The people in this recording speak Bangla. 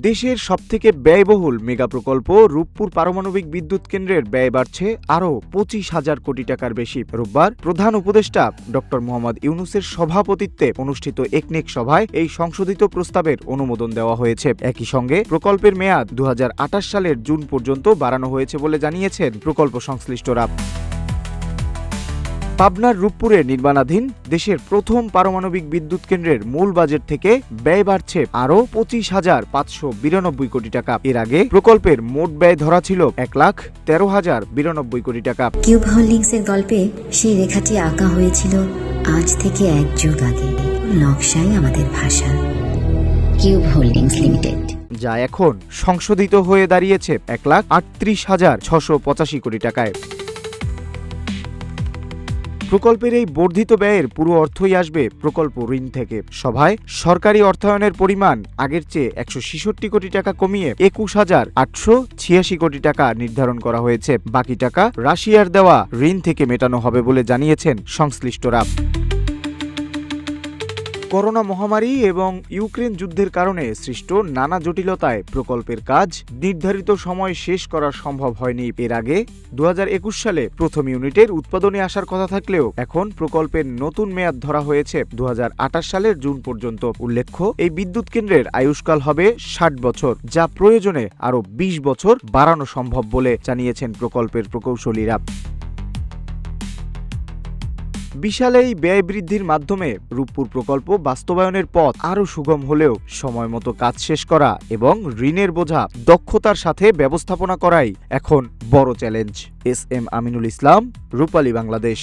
দেশের সবথেকে ব্যয়বহুল মেগা প্রকল্প রূপপুর পারমাণবিক বিদ্যুৎ কেন্দ্রের ব্যয় বাড়ছে আরও 25,000 কোটি টাকার বেশি। রোববার প্রধান উপদেষ্টা ড মোহাম্মদ ইউনূসের সভাপতিত্বে অনুষ্ঠিত একনেক সভায় এই সংশোধিত প্রস্তাবের অনুমোদন দেওয়া হয়েছে। একই সঙ্গে প্রকল্পের মেয়াদ 2028 সালের জুন পর্যন্ত বাড়ানো হয়েছে বলে জানিয়েছেন প্রকল্প সংশ্লিষ্টরা। পাবনার রূপপুরে নির্মাণাধীন দেশের প্রথম পারমাণবিক বিদ্যুৎ কেন্দ্রের মূল বাজেট থেকে ব্যয় বাড়ছে আরও 25,592 কোটি টাকা। এর আগে প্রকল্পের মোট ব্যয় ধরা ছিল 1,13,092 কোটি টাকা। কিউব হোল্ডিংসের গল্পে সেই রেখাটি আঁকা হয়েছিল আজ থেকে 1 যুগ আগে। নকশাই আমাদের ভাষা। কিউব হোল্ডিংস লিমিটেড, যা এখন সংশোধিত হয়ে দাঁড়িয়েছে 1,38,685 কোটি টাকায়। প্রকল্পের এই বর্ধিত ব্যয়ের পুরো অর্থই আসবে প্রকল্প ঋণ থেকে। সভায় সরকারি অর্থায়নের পরিমাণ আগের চেয়ে 166 কোটি টাকা কমিয়ে 21,886 কোটি টাকা নির্ধারণ করা হয়েছে। বাকি টাকা রাশিয়ার দেওয়া ঋণ থেকে মেটানো হবে বলে জানিয়েছেন সংশ্লিষ্টরা। করোনা মহামারী এবং ইউক্রেন যুদ্ধের কারণে সৃষ্ট নানা জটিলতায় প্রকল্পের কাজ নির্ধারিত সময় শেষ করা সম্ভব হয়নি। এর আগে 2021 সালে প্রথম ইউনিটের উৎপাদনে আসার কথা থাকলেও এখন প্রকল্পের নতুন মেয়াদ ধরা হয়েছে 2028 সালের জুন পর্যন্ত। উল্লেখ্য, এই বিদ্যুৎ কেন্দ্রের আয়ুষ্কাল হবে 60 বছর, যা প্রয়োজনে আরও 20 বছর বাড়ানো সম্ভব বলে জানিয়েছেন প্রকল্পের প্রকৌশলীরা। বিশাল এই ব্যয় বৃদ্ধির মাধ্যমে রূপপুর প্রকল্প বাস্তবায়নের পথ আরও সুগম হলেও সময় মতো কাজ শেষ করা এবং ঋণের বোঝা দক্ষতার সাথে ব্যবস্থাপনা করাই এখন বড় challenge. S M Aminul Islam, রূপালী বাংলাদেশ।